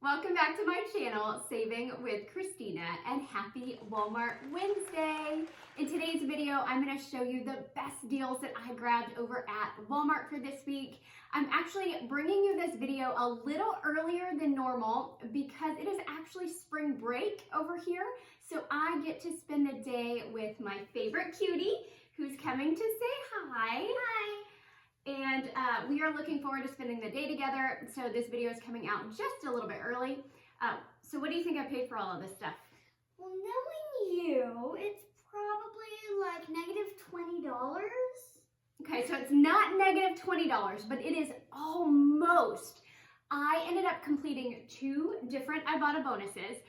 Welcome back to my channel, Saving with Christina, and happy Walmart Wednesday. In today's video, I'm going to show you the best deals that I grabbed over at Walmart for this week. I'm actually bringing you this video a little earlier than normal because it is actually spring break over here. So I get to spend the day with my favorite cutie who's coming to say hi. Hi. And we are looking forward to spending the day together. So this video is coming out just a little bit early. So what do you think I paid for all of this stuff? Well, knowing you, it's probably like -$20. Okay, so it's not -$20, but it is almost. I ended up completing 2 different Ibotta bonuses.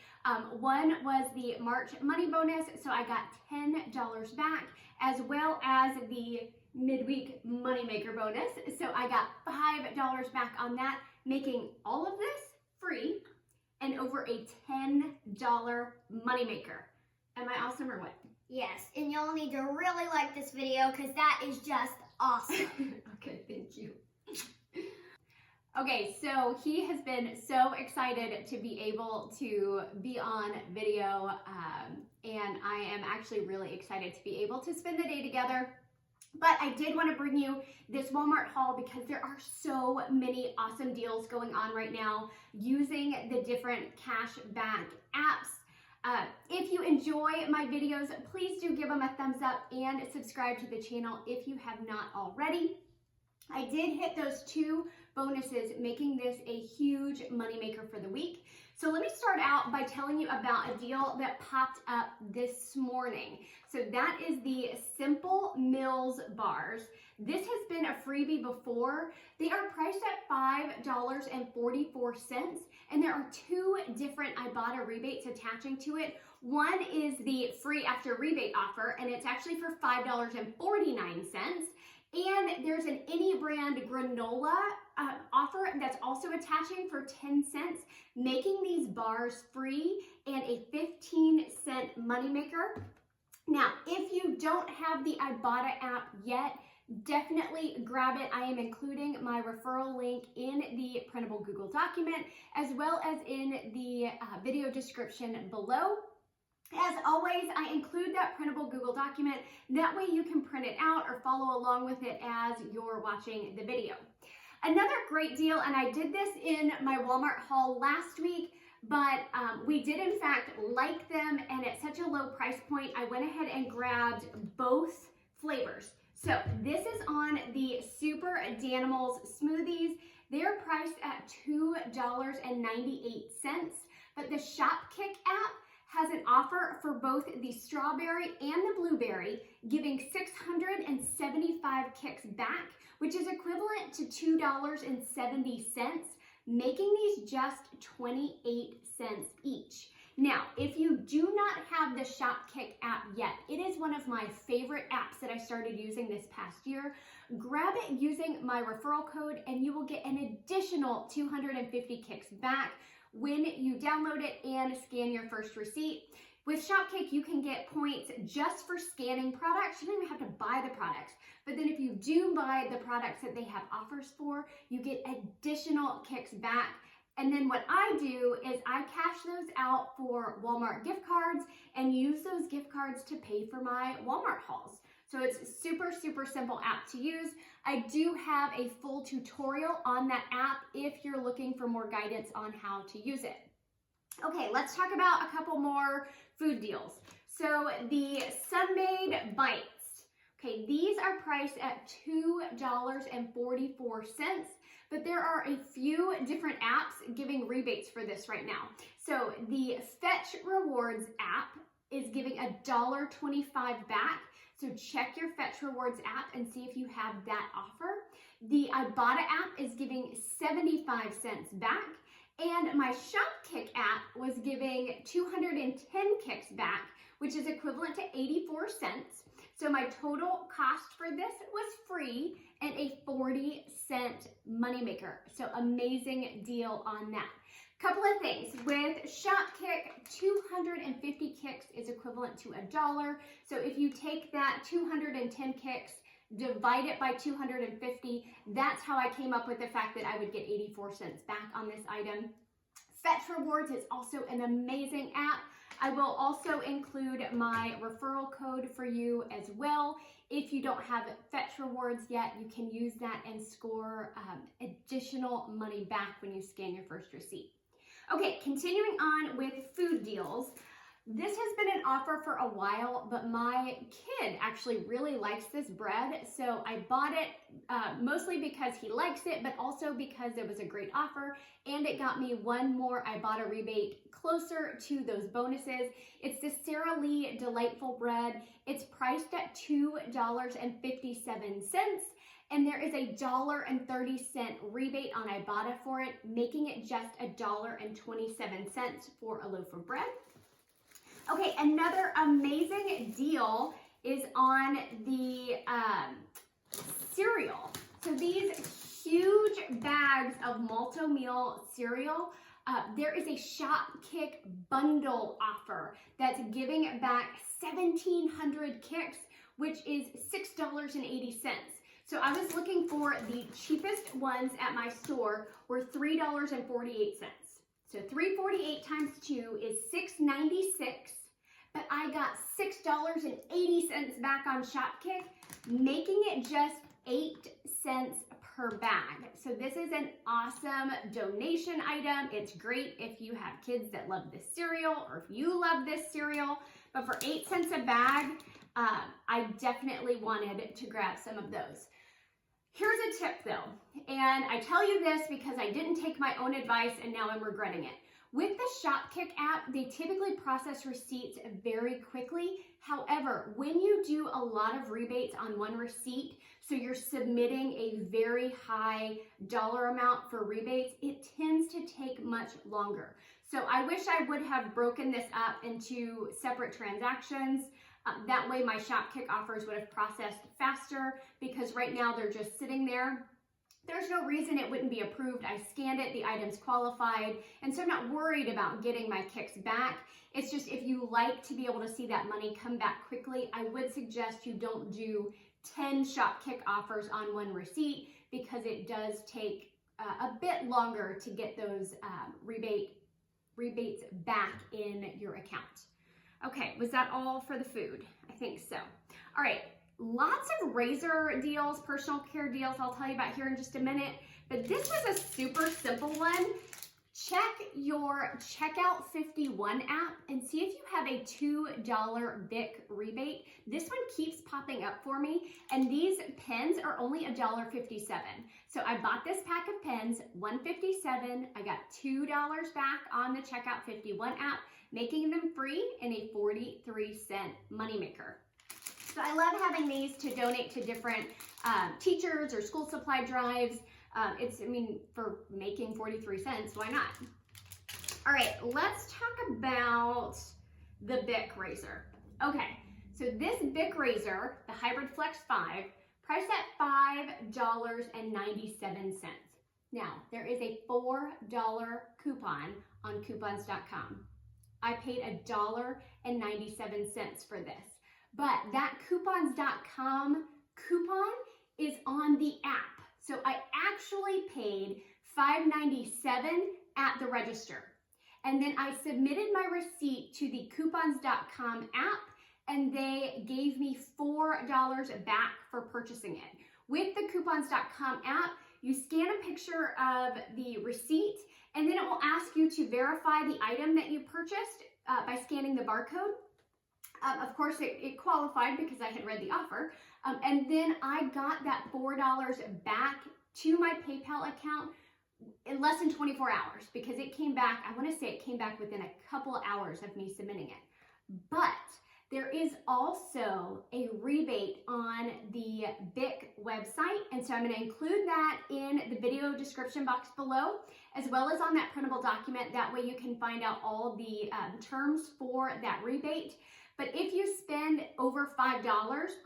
One was the March money bonus, so I got $10 back, as well as the midweek moneymaker bonus. So I got $5 back on that, making all of this free and over a $10 moneymaker. Am I awesome or what? Yes, and you'll need to really like this video because that is just awesome. Okay, thank you. Okay, so he has been so excited to be able to be on video, and I am actually really excited to be able to spend the day together. But I did want to bring you this Walmart haul because there are so many awesome deals going on right now using the different cashback apps. If you enjoy my videos, please do give them a thumbs up and subscribe to the channel if you have not already. I did hit those 2 bonuses, making this a huge moneymaker for the week. So let me start out by telling you about a deal that popped up this morning. So that is the Simple Mills bars. This has been a freebie before. They are priced at $5.44, and there are 2 different Ibotta rebates attaching to it. One is the free after rebate offer, and it's actually for $5.49. And there's an any brand granola offer that's also attaching for 10 cents, making these bars free and a 15-cent moneymaker. Now, if you don't have the Ibotta app yet, definitely grab it. I am including my referral link in the printable Google document, as well as in the video description below. As always, I include that printable Google document. That way you can print it out or follow along with it as you're watching the video. Another great deal, and I did this in my Walmart haul last week, but we did in fact like them, and at such a low price point, I went ahead and grabbed both flavors. So this is on the Super Danimals Smoothies. They're priced at $2.98, but the Shopkick app has an offer for both the strawberry and the blueberry, giving 675 kicks back, which is equivalent to $2.70, making these just 28 cents each. Now, if you do not have the Shopkick app yet, it is one of my favorite apps that I started using this past year. Grab it using my referral code and you will get an additional 250 kicks back when you download it and scan your first receipt. With Shopkick, you can get points just for scanning products. You don't even have to buy the products. But then if you do buy the products that they have offers for, you get additional kicks back. And then what I do is I cash those out for Walmart gift cards and use those gift cards to pay for my Walmart hauls. So it's a super, super simple app to use. I do have a full tutorial on that app if you're looking for more guidance on how to use it. Okay, let's talk about a couple more food deals. So the Maid Bites. Okay, these are priced at $2.44, but there are a few different apps giving rebates for this right now. So the Fetch Rewards app is giving $1.25 back. So check your Fetch Rewards app and see if you have that offer. The Ibotta app is giving 75 cents back. And my Shopkick app was giving 210 kicks back, which is equivalent to 84 cents. So my total cost for this was free and a 40-cent moneymaker. So amazing deal on that. Couple of things. With Shopkick, 250 kicks is equivalent to $1. So if you take that 210 kicks, divide it by 250, that's how I came up with the fact that I would get 84 cents back on this item. Fetch Rewards is also an amazing app. I will also include my referral code for you as well. If you don't have Fetch Rewards yet, you can use that and score additional money back when you scan your first receipt. Okay, continuing on with food deals. This has been an offer for a while, but my kid actually really likes this bread, so I bought it mostly because he likes it, but also because it was a great offer, and it got me one more Ibotta rebate closer to those bonuses. It's the Sara Lee Delightful Bread. It's priced at $2.57, and there is a $1.30 rebate on Ibotta for it, making it just $1.27 for a loaf of bread. Okay, another amazing deal is on the cereal. So these huge bags of Malto Meal cereal, there is a Shopkick bundle offer that's giving back 1,700 kicks, which is $6.80. So I was looking for the cheapest ones at my store were $3.48. So $3.48 times 2 is $6.96, but I got $6.80 back on Shopkick, making it just 8 cents per bag. So this is an awesome donation item. It's great if you have kids that love this cereal or if you love this cereal, but for 8 cents a bag, I definitely wanted to grab some of those. Here's a tip though, and I tell you this because I didn't take my own advice and now I'm regretting it. With the Shopkick app, they typically process receipts very quickly. However, when you do a lot of rebates on one receipt, so you're submitting a very high dollar amount for rebates, it tends to take much longer. So I wish I would have broken this up into separate transactions. That way my Shopkick offers would have processed faster, because right now they're just sitting there. There's no reason it wouldn't be approved. I scanned it, the item's qualified, and so I'm not worried about getting my kicks back. It's just if you like to be able to see that money come back quickly, I would suggest you don't do 10 Shopkick offers on one receipt, because it does take a bit longer to get those rebates back in your account. Okay, was that all for the food? I think so. All right, lots of razor deals, personal care deals I'll tell you about here in just a minute, but this was a super simple one. Check your Checkout 51 app and see if you have a $2 Bic rebate. This one keeps popping up for me, and these pens are only $1.57. So I bought this pack of pens, $1.57. I got $2 back on the Checkout 51 app, making them free and a 43-cent moneymaker. So I love having these to donate to different teachers or school supply drives. For making 43 cents, why not? All right, let's talk about the Bic razor. Okay, so this Bic razor, the Hybrid Flex 5, priced at $5.97. Now, there is a $4 coupon on coupons.com. I paid $1.97 for this, but that coupons.com coupon is on the app. So I actually paid $5.97 at the register. And then I submitted my receipt to the coupons.com app, and they gave me $4 back for purchasing it. With the coupons.com app, you scan a picture of the receipt, and then it will ask you to verify the item that you purchased by scanning the barcode. Of course, it qualified because I had read the offer. And then I got that $4 back to my PayPal account in less than 24 hours, because it came back, I want to say it came back within a couple hours of me submitting it. But there is also a rebate on the Bic website, and so I'm going to include that in the video description box below, as well as on that printable document. That way you can find out all the terms for that rebate. But if you spend over $5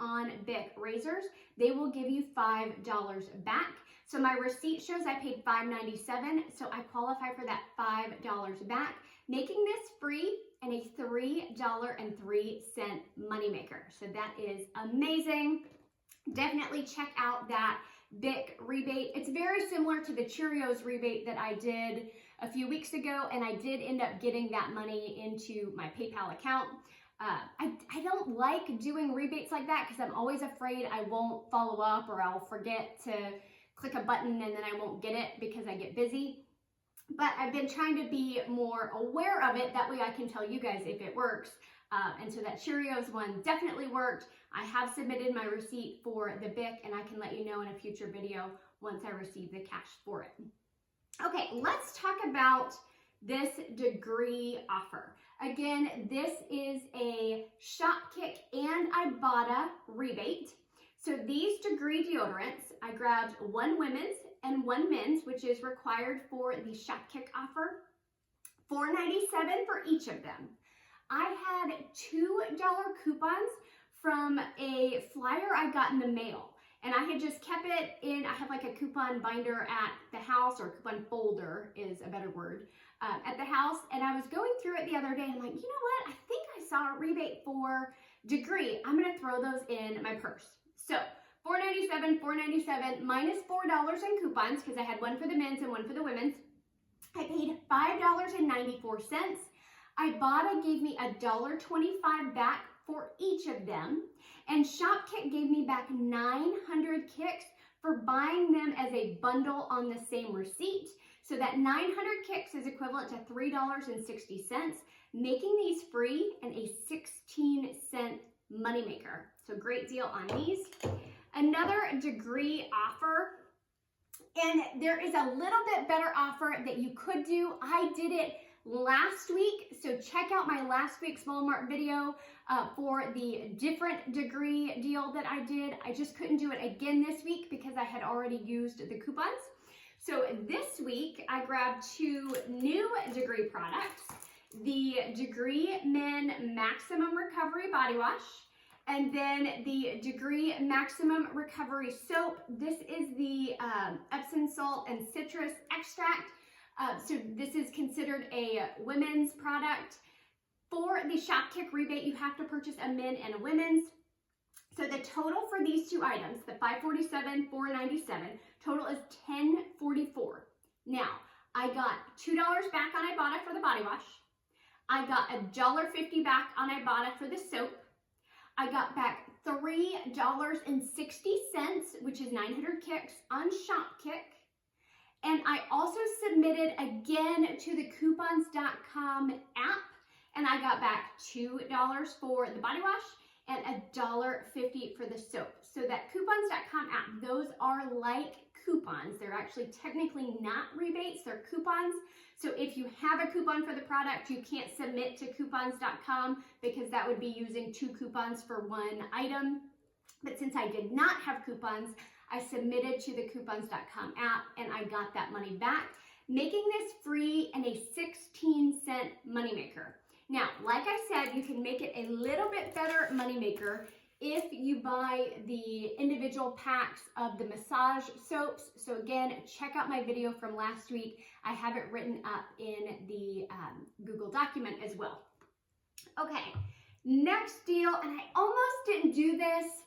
on Bic razors, they will give you $5 back. So my receipt shows I paid $5.97, so I qualify for that $5 back, making this free and a $3.03 moneymaker. So that is amazing. Definitely check out that Bic rebate. It's very similar to the Cheerios rebate that I did a few weeks ago, and I did end up getting that money into my PayPal account. I don't like doing rebates like that because I'm always afraid I won't follow up or I'll forget to click a button and then I won't get it because I get busy. But I've been trying to be more aware of it. That way I can tell you guys if it works. And so that Cheerios one definitely worked. I have submitted my receipt for the BIC and I can let you know in a future video once I receive the cash for it. Okay, let's talk about this degree offer. Again, this is a Shopkick and Ibotta rebate. So these degree deodorants, I grabbed one women's and one men's, which is required for the Shopkick offer, $4.97 for each of them. I had $2 coupons from a flyer I got in the mail, and I had just kept it in. I have like a coupon binder at the house, or coupon folder is a better word, at the house, and I was going through it the other day, and I'm like, you know what? I think I saw a rebate for degree. I'm gonna throw those in my purse. So $4.97 minus $4 in coupons, because I had one for the men's and one for the women's. I paid $5.94. Ibotta gave me $1.25 back for each of them, and Shopkick gave me back 900 kicks for buying them as a bundle on the same receipt. So that 900 kicks is equivalent to $3.60, making these free and a 16-cent moneymaker. So great deal on these. Another degree offer, and there is a little bit better offer that you could do. I did it last week, so check out my last week's Walmart video for the different degree deal that I did. I just couldn't do it again this week because I had already used the coupons. So this week I grabbed two new degree products, the Degree Men Maximum Recovery Body Wash, and then the Degree Maximum Recovery Soap. This is the Epsom salt and citrus extract. So this is considered a women's product. For the Shopkick rebate, you have to purchase a men and a women's. So the total for these two items, the $5.47, $4.97, total is $10.44. Now, I got $2 back on Ibotta for the body wash. I got $1.50 back on Ibotta for the soap. I got back $3.60, which is 900 kicks on Shopkick. And I also submitted again to the coupons.com app, and I got back $2 for the body wash and $1.50 for the soap. So that coupons.com app, those are like coupons. They're actually technically not rebates, they're coupons. So if you have a coupon for the product, you can't submit to coupons.com because that would be using two coupons for one item. But since I did not have coupons, I submitted to the coupons.com app and I got that money back, making this free and a 16-cent moneymaker. Now, like I said, you can make it a little bit better moneymaker if you buy the individual packs of the massage soaps. So again, check out my video from last week. I have it written up in the Google document as well. Okay, next deal, and I almost didn't do this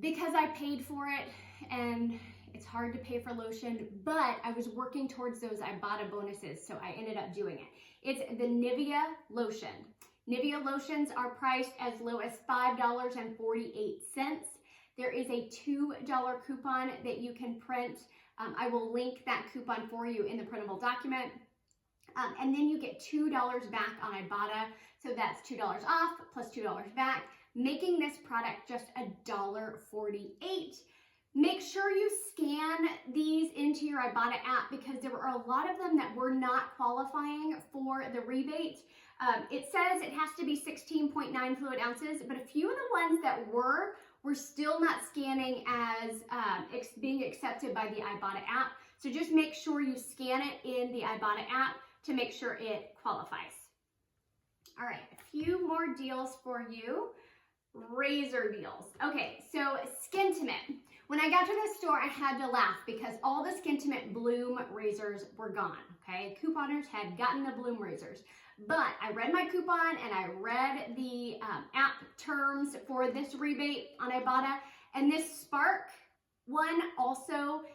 because I paid for it and it's hard to pay for lotion, but I was working towards those Ibotta bonuses, so I ended up doing it. It's the Nivea lotion. Nivea lotions are priced as low as $5.48. There is a $2 coupon that you can print. I will link that coupon for you in the printable document. And then you get $2 back on Ibotta. So that's $2 off plus $2 back, making this product just $1.48. Make sure you scan these into your Ibotta app because there were a lot of them that were not qualifying for the rebate. It says it has to be 16.9 fluid ounces, but a few of the ones that were still not scanning as being accepted by the Ibotta app. So just make sure you scan it in the Ibotta app to make sure it qualifies. All right, a few more deals for you. Razor deals. Okay, so Skintimate. When I got to the store, I had to laugh because all the Skintimate Bloom razors were gone, okay? Couponers had gotten the Bloom razors. But I read my coupon and I read the app terms for this rebate on Ibotta. And this Spark one also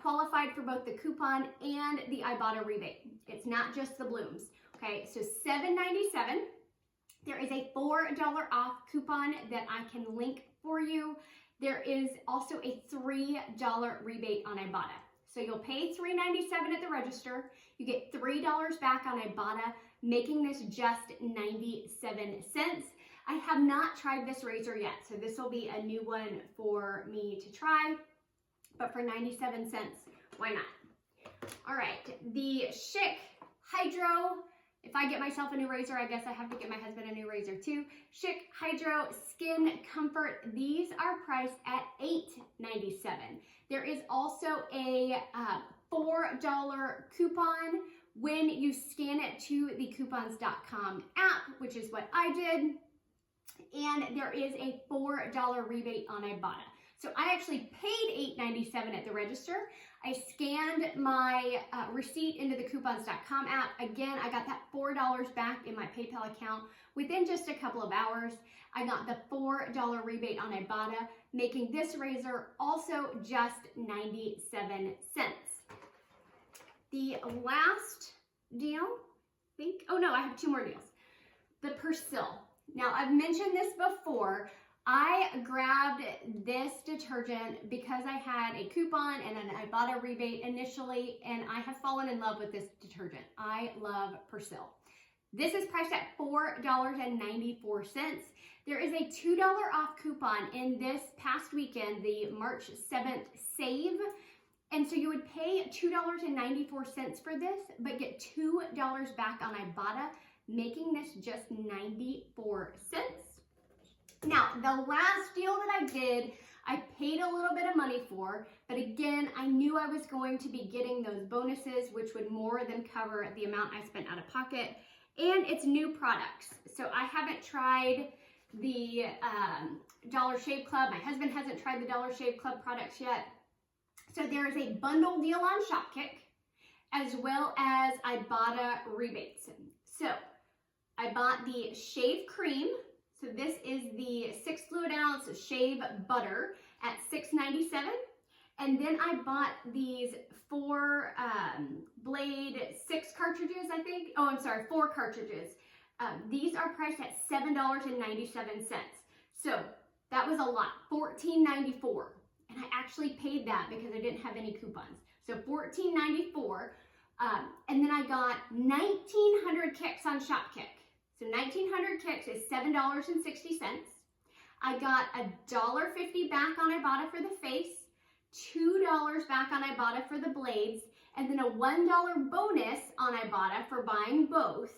qualified for both the coupon and the Ibotta rebate. It's not just the blooms. Okay, so $7.97. There is a $4 off coupon that I can link for you. There is also a $3 rebate on Ibotta. So you'll pay $3.97 at the register. You get $3 back on Ibotta, making this just 97 cents. I have not tried this razor yet, so this will be a new one for me to try. But for 97 cents, why not? All right, the Schick Hydro. If I get myself a new razor, I guess I have to get my husband a new razor too. Schick Hydro Skin Comfort. These are priced at $8.97. There is also a $4 coupon when you scan it to the coupons.com app, which is what I did. And there is a $4 rebate on Ibotta. So I actually paid $8.97 at the register. I scanned my receipt into the coupons.com app. Again, I got that $4 back in my PayPal account within just a couple of hours. I got the $4 rebate on Ibotta, making this razor also just 97 cents. The last deal, oh no, I have two more deals. The Persil. Now, I've mentioned this before. I grabbed this detergent because I had a coupon and an Ibotta rebate initially, and I have fallen in love with this detergent. I love Persil. This is priced at $4.94. There is a $2 off coupon in this past weekend, the March 7th save. And so you would pay $2.94 for this, but get $2 back on Ibotta, making this just 94 cents. Now, the last deal that I did, I paid a little bit of money for, but again, I knew I was going to be getting those bonuses, which would more than cover the amount I spent out of pocket, and it's new products. So I haven't tried the Dollar Shave Club. My husband hasn't tried the Dollar Shave Club products yet. So there is a bundle deal on Shopkick, as well as Ibotta rebates. So I bought the shave cream. So this is the 6 fluid ounce shave butter at $6.97. And then I bought these 4 blade 6 cartridges, I think. Oh, I'm sorry, 4 cartridges. These are priced at $7.97. So that was a lot, $14.94. And I actually paid that because I didn't have any coupons. So $14.94. And then I got 1,900 kicks on Shopkick. So 1,900 kicks is $7.60. I got $1.50 back on Ibotta for the face, $2 back on Ibotta for the blades, and then a $1 bonus on Ibotta for buying both.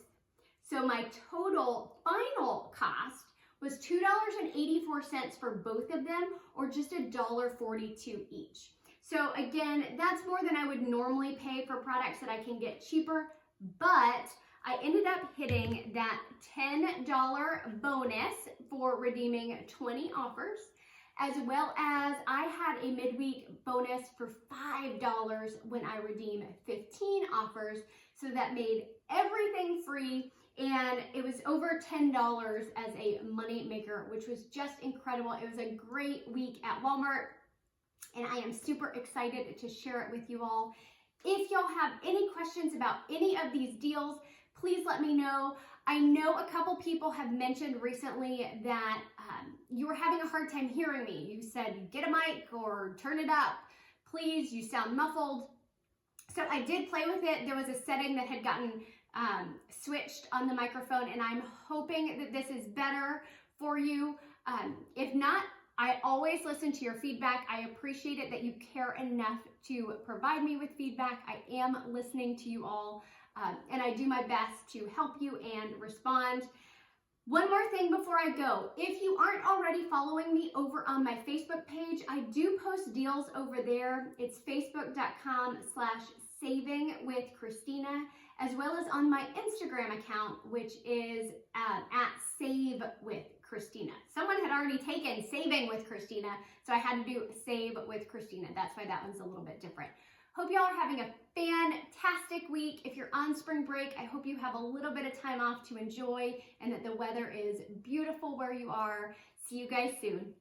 So my total final cost was $2.84 for both of them, or just $1.42 each. So again, that's more than I would normally pay for products that I can get cheaper, but I ended up hitting that $10 bonus for redeeming 20 offers, as well as I had a midweek bonus for $5 when I redeemed 15 offers. So that made everything free, and it was over $10 as a money maker, which was just incredible. It was a great week at Walmart, and I am super excited to share it with you all. If y'all have any questions about any of these deals, please let me know. I know a couple people have mentioned recently that you were having a hard time hearing me. You said, get a mic or turn it up. Please, you sound muffled. So I did play with it. There was a setting that had gotten switched on the microphone, and I'm hoping that this is better for you. If not, I always listen to your feedback. I appreciate it that you care enough to provide me with feedback. I am listening to you all. And I do my best to help you and respond. One more thing before I go. If you aren't already following me over on my Facebook page, I do post deals over there. It's facebook.com/savingwithchristina, as well as on my Instagram account, which is at @savewithchristina. Someone had already taken Saving with Christina, so I had to do Save with Christina. That's why that one's a little bit different. Hope y'all are having a fantastic week. If you're on spring break, I hope you have a little bit of time off to enjoy and that the weather is beautiful where you are. See you guys soon.